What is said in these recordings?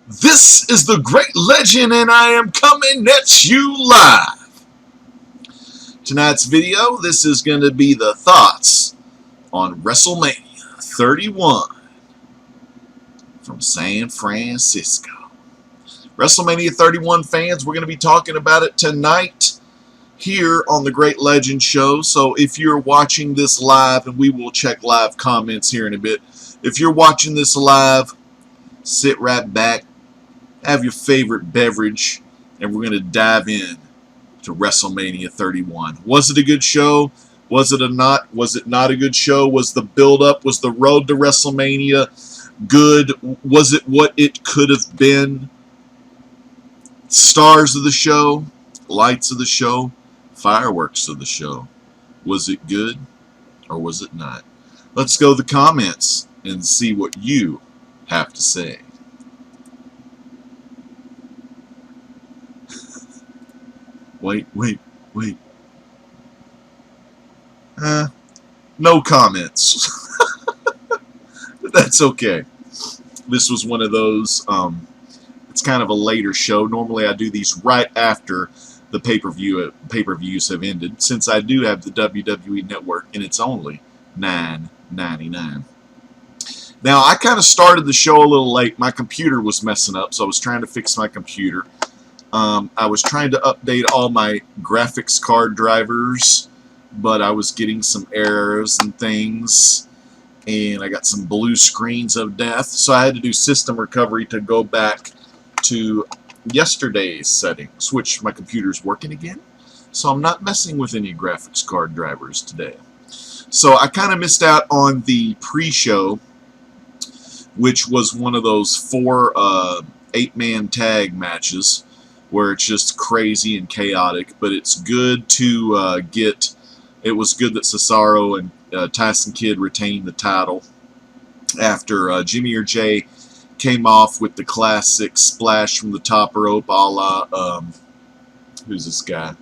This is the Great Legend, and I am coming at you live. Tonight's video, this is going to be the thoughts on Wrestlemania 31 from San Francisco. Wrestlemania 31 fans, we're going to be talking about it tonight here on the Great Legend Show. So if you're watching this live, and we will check live comments here in a bit. If you're watching this live, sit right back, have your favorite beverage, and we're going to dive in to WrestleMania 31. Was it a good show? Was it not a good show? Was the build-up, was the road to WrestleMania good? Was it what it could have been? Stars of the show, lights of the show, fireworks of the show. Was it good or was it not? Let's go to the comments and see what you have to say. Wait. No comments. But that's okay. This was one of those, it's kind of a later show. Normally I do these right after the pay-per-views have ended, since I do have the WWE Network, and it's only $9.99. Now, I kind of started the show a little late. My computer was messing up, so I was trying to fix my computer. I was trying to update all my graphics card drivers, but I was getting some errors and things, and I got some blue screens of death, so I had to do system recovery to go back to yesterday's settings, which my computer's working again, so I'm not messing with any graphics card drivers today. So I kind of missed out on the pre-show, which was one of those 4 8-man tag matches where it's just crazy and chaotic, but it's good to get. It was good that Cesaro and Tyson Kidd retained the title after Jimmy or Jay came off with the classic splash from the top rope, a la who's this guy?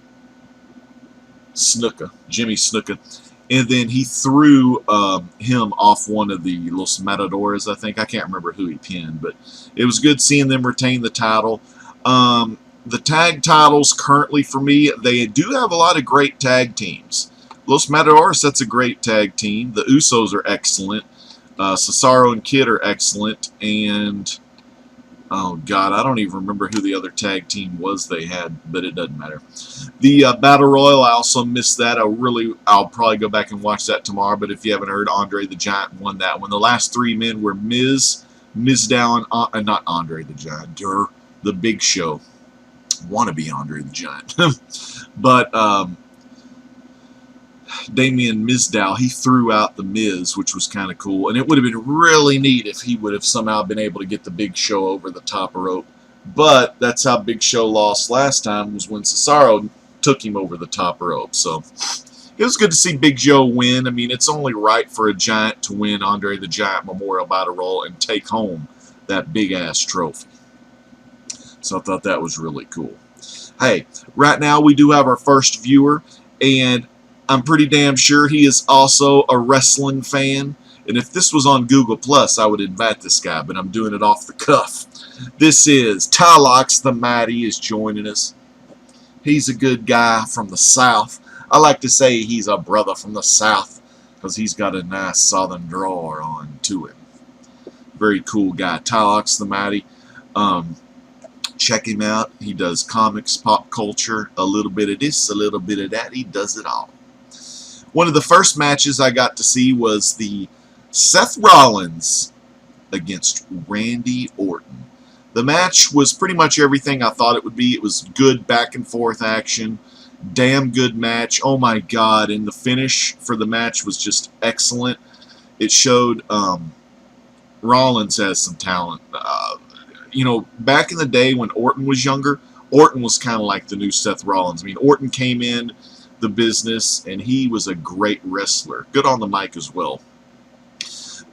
Snuka, Jimmy Snuka. And then he threw him off one of the Los Matadores, I think. I can't remember who he pinned, but it was good seeing them retain the title. The tag titles currently for me, they do have a lot of great tag teams. Los Matadores, that's a great tag team. The Usos are excellent. Cesaro and Kidd are excellent. And, oh God, I don't even remember who the other tag team was they had, but it doesn't matter. The Battle Royal, I also missed that. I'll probably go back and watch that tomorrow, but if you haven't heard, Andre the Giant won that one. The last 3 men were Miz Down, not Andre the Giant, the Big Show. Want to be Andre the Giant. But Damien Mizdow, he threw out the Miz, which was kind of cool, and it would have been really neat if he would have somehow been able to get the Big Show over the top rope. But that's how Big Show lost last time, was when Cesaro took him over the top rope. So it was good to see Big Show win. I mean, it's only right for a Giant to win Andre the Giant Memorial Battle Royal and take home that big-ass trophy. So I thought that was really cool. Hey, right now we do have our first viewer, and I'm pretty damn sure he is also a wrestling fan. And if this was on Google+, I would invite this guy, but I'm doing it off the cuff. This is Tylox the Mighty is joining us. He's a good guy from the South. I like to say he's a brother from the South because he's got a nice southern drawl on to him. Very cool guy. Tylox the Mighty. Check him out. He does comics, pop culture, a little bit of this, a little bit of that. He does it all. One of the first matches I got to see was the Seth Rollins against Randy Orton. The match was pretty much everything I thought it would be. It was good back and forth action. Damn good match. Oh my God. And the finish for the match was just excellent. It showed Rollins has some talent. You know, back in the day when Orton was younger, Orton was kind of like the new Seth Rollins. I mean, Orton came in the business, and he was a great wrestler. Good on the mic as well.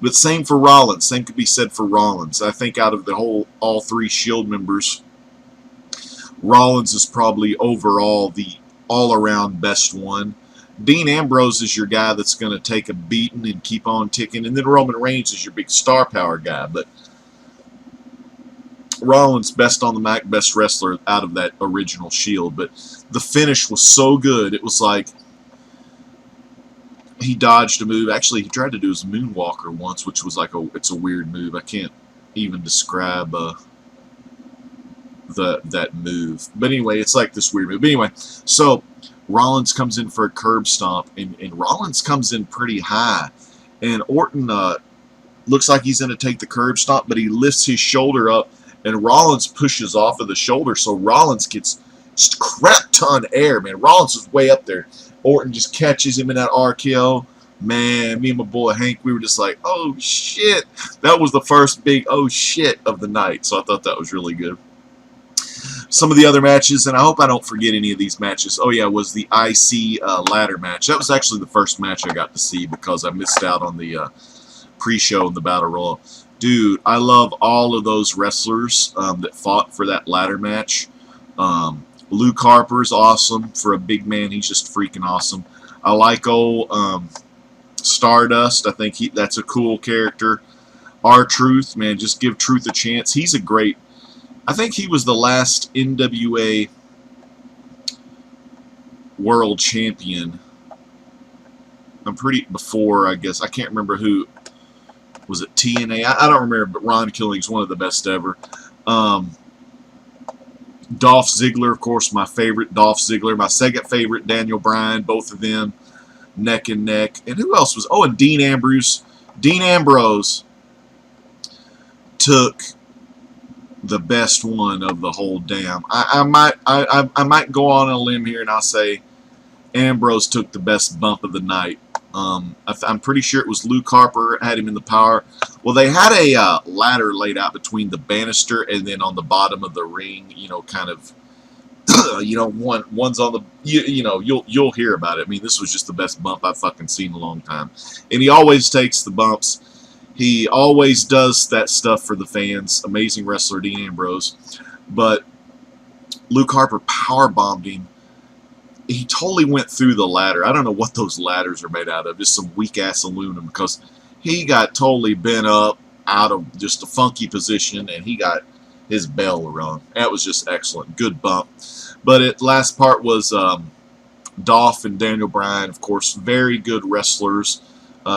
But same for Rollins. Same could be said for Rollins. I think out of the all 3 Shield members, Rollins is probably overall the all-around best one. Dean Ambrose is your guy that's going to take a beating and keep on ticking. And then Roman Reigns is your big star power guy. But Rollins, best on the mic, best wrestler out of that original Shield. But the finish was so good. It was like he dodged a move. Actually, he tried to do his Moonwalker once, which was like it's a weird move. I can't even describe that move. But anyway, it's like this weird move. But anyway, so Rollins comes in for a curb stomp, and Rollins comes in pretty high. And Orton looks like he's going to take the curb stomp, but he lifts his shoulder up, and Rollins pushes off of the shoulder, so Rollins gets just crap ton air, man. Rollins is way up there. Orton just catches him in that RKO. Man, me and my boy Hank, we were just like, oh shit. That was the first big oh shit of the night, so I thought that was really good. Some of the other matches, and I hope I don't forget any of these matches. Oh yeah, was the IC ladder match. That was actually the first match I got to see because I missed out on the pre-show and the Battle Royal. Dude, I love all of those wrestlers that fought for that ladder match. Luke Harper's awesome. For a big man, he's just freaking awesome. I like old Stardust. I think that's a cool character. R-Truth, man, just give Truth a chance. He's a great... I think he was the last NWA World Champion. Before, I guess. I can't remember who. Was it TNA? I don't remember, but Ron Killing's one of the best ever. Dolph Ziggler, of course, my favorite, Dolph Ziggler. My second favorite, Daniel Bryan. Both of them neck and neck. And who else was? Oh, and Dean Ambrose. Dean Ambrose took the best one of the whole damn. I might go on a limb here and I'll say Ambrose took the best bump of the night. I'm pretty sure it was Luke Harper had him in the power. Well, they had a ladder laid out between the banister and then on the bottom of the ring, you know, kind of, you know, one's on the, you know, you'll hear about it. I mean, this was just the best bump I've fucking seen in a long time. And he always takes the bumps. He always does that stuff for the fans. Amazing wrestler, Dean Ambrose. But Luke Harper powerbombed him. He totally went through the ladder. I don't know what those ladders are made out of. Just some weak-ass aluminum, because he got totally bent up out of just a funky position, and he got his bell rung. That was just excellent. Good bump. But last part was Dolph and Daniel Bryan, of course, very good wrestlers.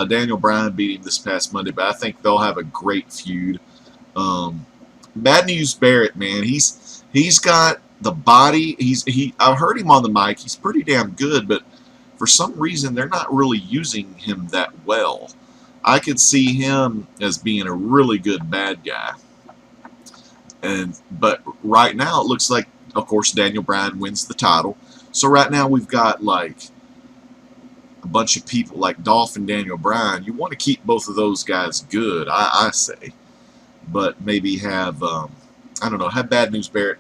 Daniel Bryan beat him this past Monday, but I think they'll have a great feud. Bad News Barrett, man, he's got the body. I heard him on the mic. He's pretty damn good, but for some reason they're not really using him that well. I could see him as being a really good bad guy. But right now it looks like, of course, Daniel Bryan wins the title. So right now we've got like a bunch of people like Dolph and Daniel Bryan. You want to keep both of those guys good, I say. But maybe have, I don't know, have Bad News Barrett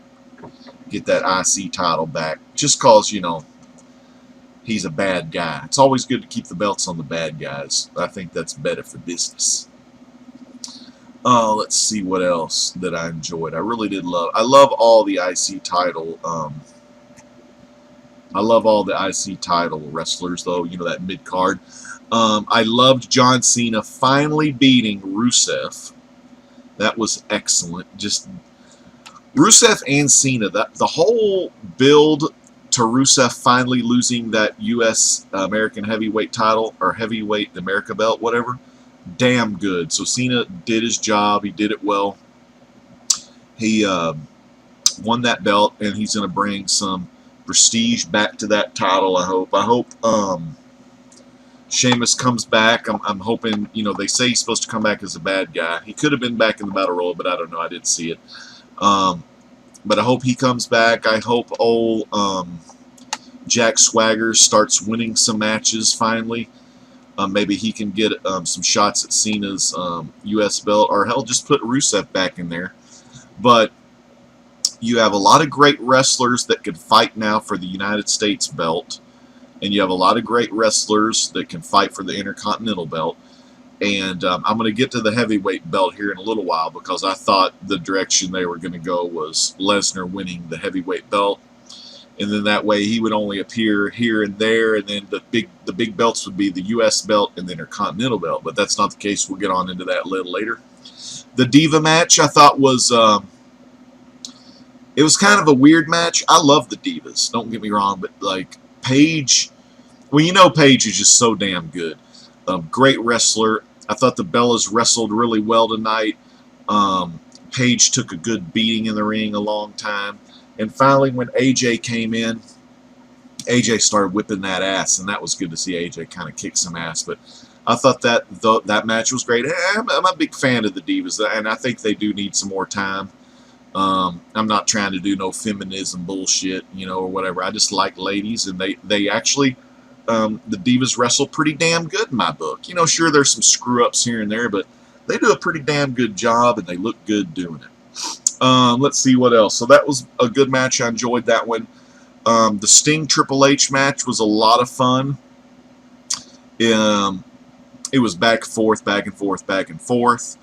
get that IC title back. Just cause, you know, he's a bad guy. It's always good to keep the belts on the bad guys. I think that's better for business. Let's see what else that I enjoyed. I really did love. I love all the IC title. I love all the IC title wrestlers, though. You know, that mid card. I loved John Cena finally beating Rusev. That was excellent. Just Rusev and Cena. The whole build to Rusev finally losing that U.S. American heavyweight title, or heavyweight America belt, whatever. Damn good. So Cena did his job. He did it well. He won that belt, and he's going to bring some prestige back to that title, I hope. I hope Sheamus comes back. I'm hoping, you know, they say he's supposed to come back as a bad guy. He could have been back in the Battle Royal, but I don't know. I didn't see it. But I hope he comes back. I hope old Jack Swagger starts winning some matches finally. Maybe he can get some shots at Cena's U.S. belt, or hell, just put Rusev back in there. But you have a lot of great wrestlers that can fight now for the United States belt, and you have a lot of great wrestlers that can fight for the Intercontinental belt. And I'm going to get to the heavyweight belt here in a little while, because I thought the direction they were going to go was Lesnar winning the heavyweight belt. And then that way he would only appear here and there, and then the big belts would be the U.S. belt and the Intercontinental belt. But that's not the case. We'll get on into that a little later. The Diva match I thought was It was kind of a weird match. I love the Divas, don't get me wrong, but like Paige, well, you know Paige is just so damn good. Great wrestler. I thought the Bellas wrestled really well tonight. Paige took a good beating in the ring a long time. And finally, when AJ came in, AJ started whipping that ass, and that was good to see AJ kind of kick some ass. But I thought that match was great. I'm a big fan of the Divas, and I think they do need some more time. I'm not trying to do no feminism bullshit, you know, or whatever. I just like ladies, and they actually, the Divas wrestle pretty damn good in my book. You know, sure, there's some screw-ups here and there, but they do a pretty damn good job, and they look good doing it. Let's see what else. So that was a good match. I enjoyed that one. The Sting Triple H match was a lot of fun. It was back and forth, back and forth, back and forth.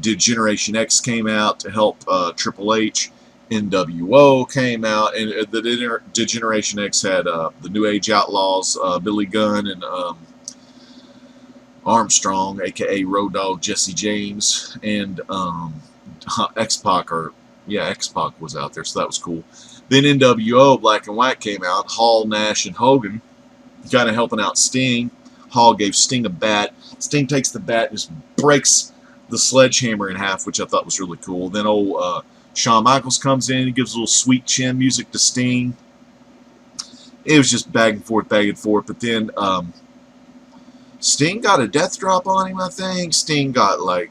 Generation X came out to help Triple H. NWO came out, and the Generation X had the New Age Outlaws, Billy Gunn and Armstrong, aka Road Dogg Jesse James, and X-Pac, X-Pac was out there, so that was cool. Then NWO, Black and White, came out. Hall, Nash, and Hogan kind of helping out Sting. Hall gave Sting a bat. Sting takes the bat and just breaks the sledgehammer in half, which I thought was really cool. Then old Shawn Michaels comes in. He gives a little sweet chin music to Sting. It was just back and forth, back and forth. But then Sting got a death drop on him, I think. Sting got, like,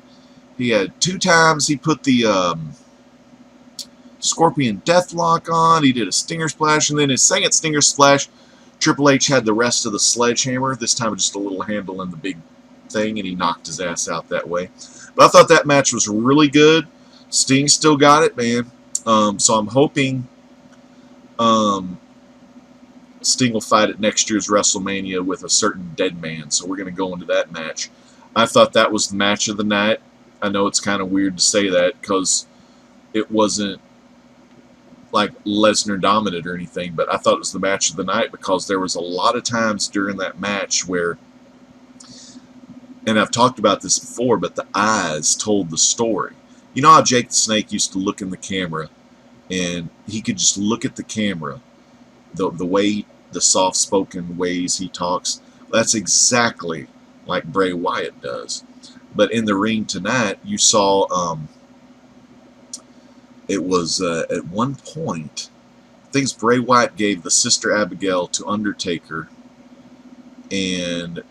he had 2 times he put the Scorpion Deathlock on. He did a Stinger Splash, and then his second Stinger Splash, Triple H had the rest of the sledgehammer. This time just a little handle in the big thing, and he knocked his ass out that way. But I thought that match was really good. Sting still got it, man. So I'm hoping Sting will fight at next year's WrestleMania with a certain dead man. So we're going to go into that match. I thought that was the match of the night. I know it's kind of weird to say that because it wasn't like Lesnar dominant or anything, but I thought it was the match of the night because there was a lot of times during that match where, and I've talked about this before, but the eyes told the story. You know how Jake the Snake used to look in the camera, and he could just look at the camera, the way, the soft-spoken ways he talks. That's exactly like Bray Wyatt does. But in the ring tonight, you saw it was at one point, I think Bray Wyatt gave the Sister Abigail to Undertaker, and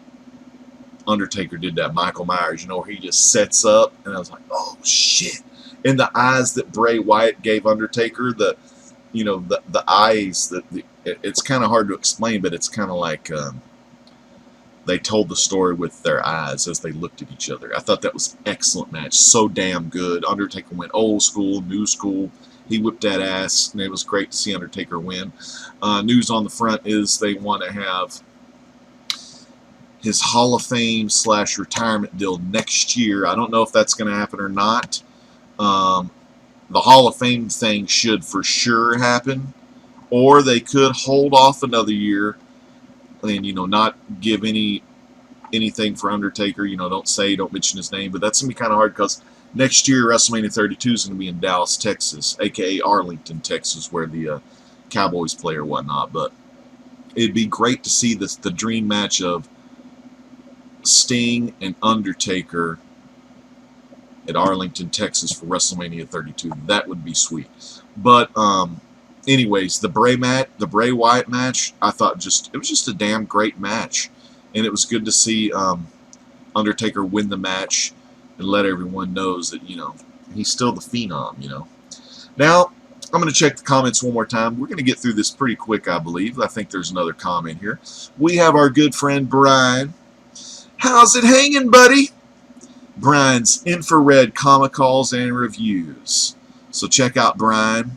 Undertaker did that Michael Myers, you know, where he just sets up, and I was like, oh shit. And the eyes that Bray Wyatt gave Undertaker, the eyes, it's kind of hard to explain, but it's kind of like they told the story with their eyes as they looked at each other. I thought that was an excellent match. So damn good. Undertaker went old school, new school. He whipped that ass, and it was great to see Undertaker win. News on the front is they want to have his Hall of Fame / retirement deal next year. I don't know if that's going to happen or not. The Hall of Fame thing should for sure happen, or they could hold off another year and, you know, not give anything for Undertaker. You know, don't mention his name, but that's going to be kind of hard because next year WrestleMania 32 is going to be in Dallas, Texas, aka Arlington, Texas, where the Cowboys play or whatnot. But it'd be great to see the dream match of Sting and Undertaker at Arlington, Texas for WrestleMania 32. That would be sweet. But anyways, the Bray Wyatt match, I thought it was just a damn great match, and it was good to see Undertaker win the match and let everyone knows that, you know, he's still the Phenom, you know. Now I'm going to check the comments one more time. We're going to get through this pretty quick, I believe. I think there's another comment here. We have our good friend Brian. How's it hanging, buddy? Brian's infrared comic calls and reviews. So check out Brian.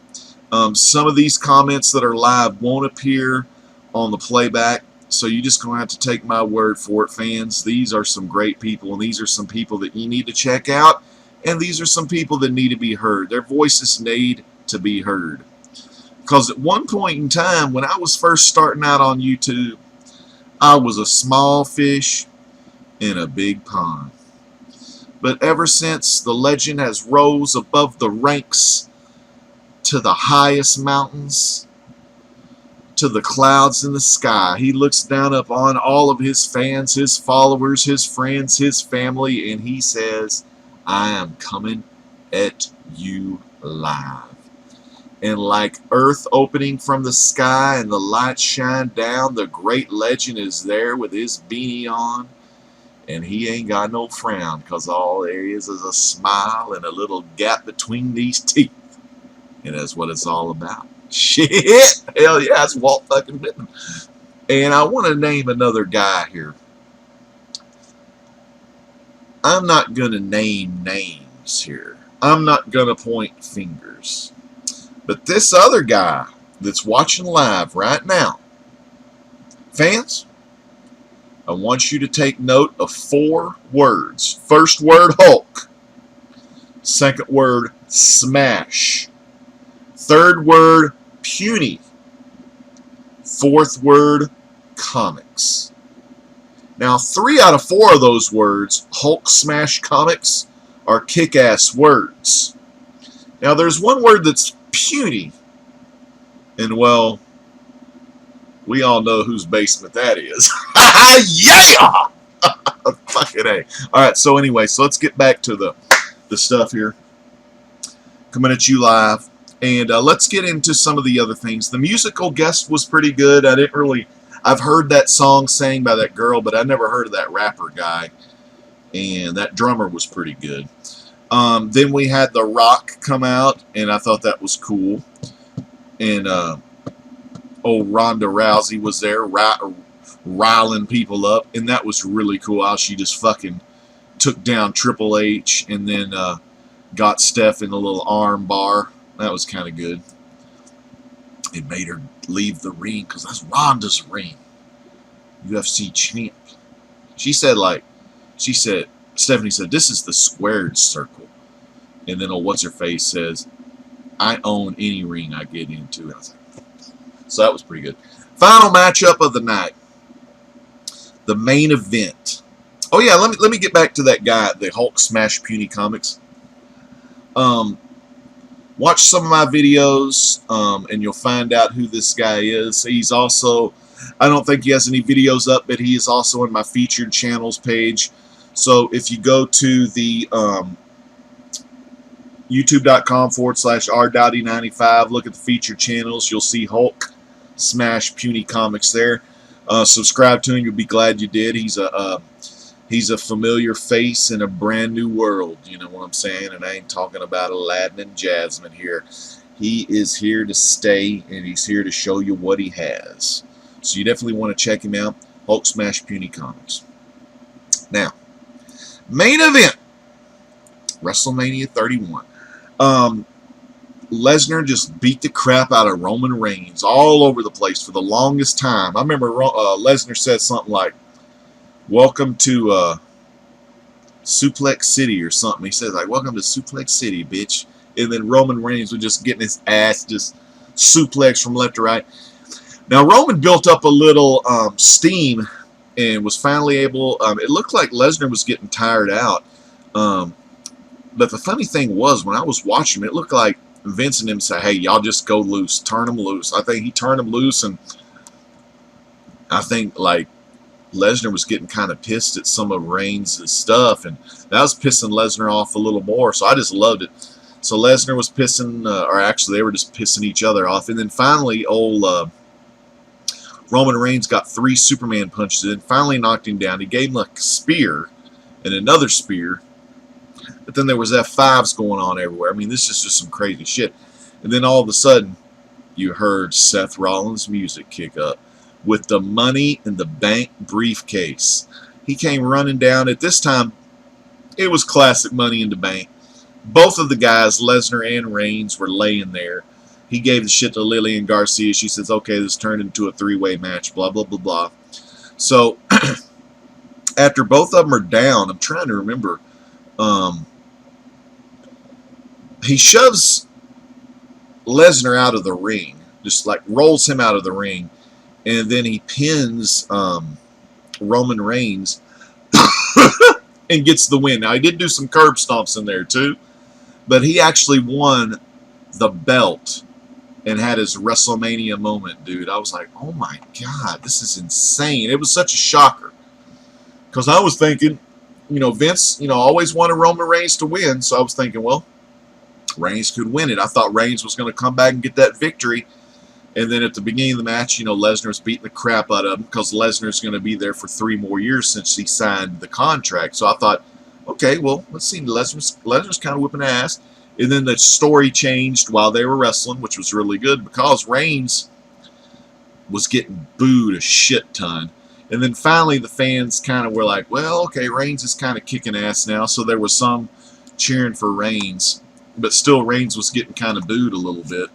Some of these comments that are live won't appear on the playback, so you're just going to have to take my word for it, fans. These are some great people, and these are some people that you need to check out, and these are some people that need to be heard. Their voices need to be heard. Because at one point in time, when I was first starting out on YouTube, I was a small fish in a big pond. But ever since the legend has rose above the ranks to the highest mountains, to the clouds in the sky. He looks down upon all of his fans, his followers, his friends, his family, and he says, I am coming at you live. And like earth opening from the sky and the lights shine down, the great legend is there with his beanie on. And he ain't got no frown, because all there is a smile and a little gap between these teeth. And that's what it's all about. Shit! Hell yeah, it's Walt fucking Whitman. And I want to name another guy here. I'm not going to name names here. I'm not going to point fingers. But this other guy that's watching live right now, fans, I want you to take note of 4 words. First word, Hulk. Second word, smash. Third word, puny. Fourth word, comics. Now, 3 out of 4 of those words, Hulk, smash, comics, are kick-ass words. Now, there's one word that's puny. And, well, we all know whose basement that is. Yeah! Fucking A. Alright, so anyway, so let's get back to the stuff here. Coming at you live. And let's get into some of the other things. The musical guest was pretty good. I've heard that song sang by that girl, but I never heard of that rapper guy. And that drummer was pretty good. Then we had The Rock come out, and I thought that was cool. And old Ronda Rousey was there, riling people up, and that was really cool. How she just fucking took down Triple H, and then got Steph in a little arm bar. That was kind of good. It made her leave the ring, because that's Ronda's ring. UFC champ. Stephanie said, this is the squared circle. And then what's-her-face says, I own any ring I get into. And I was like, so that was pretty good. Final matchup of the night. The main event. Oh yeah, let me get back to that guy, the Hulk Smash Puny Comics. Watch some of my videos, and you'll find out who this guy is. He's also, I don't think he has any videos up, but he is also in my featured channels page. So if you go to the youtube.com/rdowdy95, look at the featured channels, you'll see Hulk Smash Puny Comics there. Subscribe to him, you'll be glad you did. He's a familiar face in a brand new world, you know what I'm saying? And I ain't talking about Aladdin and Jasmine here. He is here to stay, and he's here to show you what he has. So you definitely want to check him out, Hulk Smash Puny Comics. Now, main event, WrestleMania 31. Lesnar just beat the crap out of Roman Reigns all over the place for the longest time. I remember Lesnar said something like, welcome to Suplex City or something. He said, like, welcome to Suplex City, bitch. And then Roman Reigns was just getting his ass just suplex from left to right. Now, Roman built up a little steam and was finally able, it looked like Lesnar was getting tired out. But the funny thing was, when I was watching him, it looked like Vince and him said, hey, y'all just go loose, turn him loose. I think he turned him loose, and I think, like, Lesnar was getting kind of pissed at some of Reigns' stuff, and that was pissing Lesnar off a little more, so I just loved it. So Lesnar was pissing, or actually they were just pissing each other off, and then finally old Roman Reigns got 3 Superman punches and finally knocked him down. He gave him like a spear and another spear, but then there was F5s going on everywhere. I mean, this is just some crazy shit. And then all of a sudden, you heard Seth Rollins' music kick up with the Money in the Bank briefcase. He came running down. At this time, it was classic Money in the Bank. Both of the guys, Lesnar and Reigns, were laying there. He gave the shit to Lillian Garcia. She says, okay, this turned into a 3-way match, blah, blah, blah, blah. So, after both of them are down, I'm trying to remember, he shoves Lesnar out of the ring, just like rolls him out of the ring, and then he pins Roman Reigns and gets the win. Now, he did do some curb stomps in there, too, but he actually won the belt and had his WrestleMania moment, dude. I was like, oh my God, this is insane. It was such a shocker. Because I was thinking, you know, Vince, you know, always wanted Roman Reigns to win. So I was thinking, well, Reigns could win it. I thought Reigns was going to come back and get that victory. And then at the beginning of the match, you know, Lesnar was beating the crap out of him because Lesnar's going to be there for 3 more years since he signed the contract. So I thought, okay, well, let's see. Lesnar's kind of whipping ass. And then the story changed while they were wrestling, which was really good because Reigns was getting booed a shit ton. And then finally the fans kind of were like, well, okay, Reigns is kind of kicking ass now. So there was some cheering for Reigns. But still, Reigns was getting kind of booed a little bit.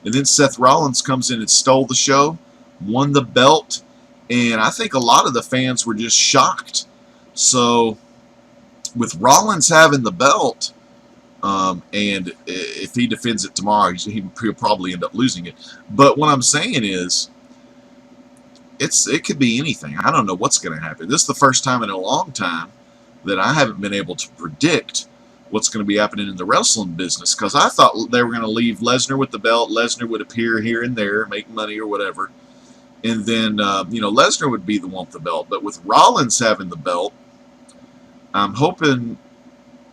And then Seth Rollins comes in and stole the show, won the belt, and I think a lot of the fans were just shocked. So with Rollins having the belt, and if he defends it tomorrow, he'll probably end up losing it. But what I'm saying is, it could be anything. I don't know what's going to happen. This is the first time in a long time that I haven't been able to predict what's going to be happening in the wrestling business, because I thought they were going to leave Lesnar with the belt. Lesnar would appear here and there, make money or whatever, and then you know, Lesnar would be the one with the belt. But with Rollins having the belt, I'm hoping,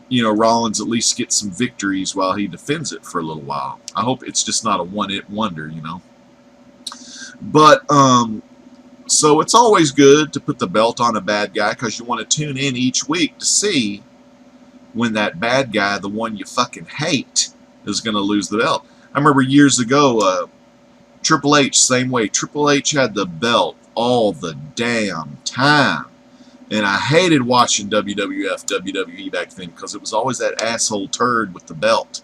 you know, Rollins at least gets some victories while he defends it for a little while. I hope it's just not a one-hit wonder, you know. But so it's always good to put the belt on a bad guy, because you want to tune in each week to see when that bad guy, the one you fucking hate, is going to lose the belt. I remember years ago, Triple H, same way. Triple H had the belt all the damn time. And I hated watching WWF, WWE back then, because it was always that asshole turd with the belt.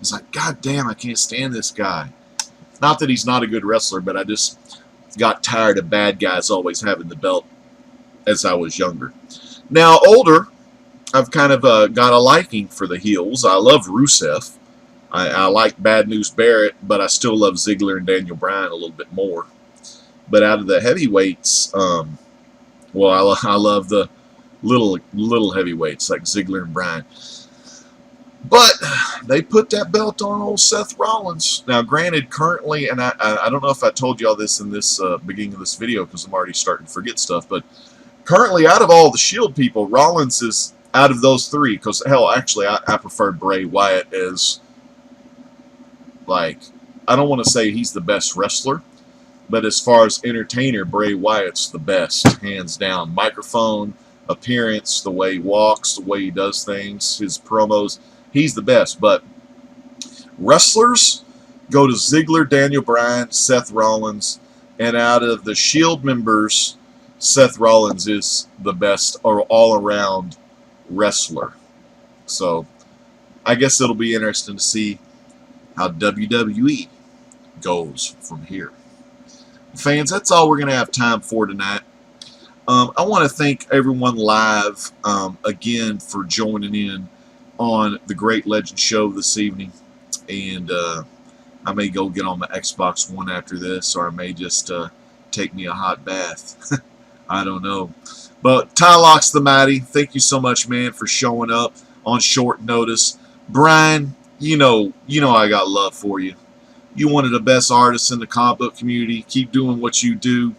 It's like, God damn, I can't stand this guy. Not that he's not a good wrestler, but I just got tired of bad guys always having the belt as I was younger. Now, older, I've kind of got a liking for the heels. I love Rusev. I like Bad News Barrett, but I still love Ziggler and Daniel Bryan a little bit more. But out of the heavyweights, well, I love the little heavyweights like Ziggler and Bryan. But they put that belt on old Seth Rollins. Now, granted, currently, and I don't know if I told you all this in this beginning of this video, because I'm already starting to forget stuff, but currently, out of all the Shield people, Rollins is out of those 3, because, hell, actually, I prefer Bray Wyatt as, like, I don't want to say he's the best wrestler, but as far as entertainer, Bray Wyatt's the best, hands down. Microphone, appearance, the way he walks, the way he does things, his promos, he's the best. But wrestlers go to Ziggler, Daniel Bryan, Seth Rollins, and out of the Shield members, Seth Rollins is the best or all-around wrestler. So I guess it'll be interesting to see how WWE goes from here. Fans, that's all we're going to have time for tonight. I want to thank everyone live again for joining in on the Great Legend Show this evening. And I may go get on my Xbox One after this, or I may just take me a hot bath. I don't know. But Tylox the Mighty, thank you so much, man, for showing up on short notice. Brian, you know I got love for you. You're one of the best artists in the comic book community. Keep doing what you do.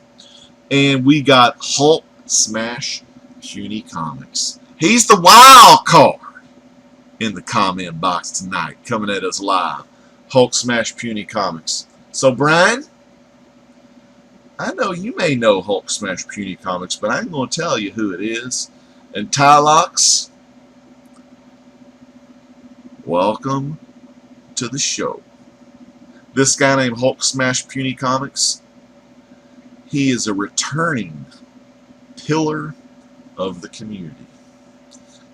And we got Hulk Smash Puny Comics. He's the wild card in the comment box tonight, coming at us live. Hulk Smash Puny Comics. So, Brian, I know you may know Hulk Smash Puny Comics, but I'm going to tell you who it is. And Tylox, welcome to the show. This guy named Hulk Smash Puny Comics, he is a returning pillar of the community.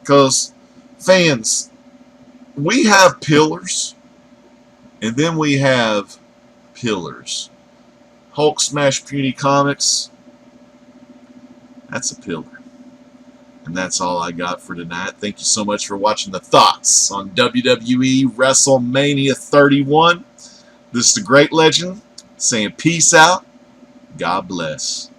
Because, fans, we have pillars, and then we have pillars. Hulk Smash Puny Comics, that's a pillar. And that's all I got for tonight. Thank you so much for watching the thoughts on WWE WrestleMania 31. This is the Great Legend saying peace out. God bless.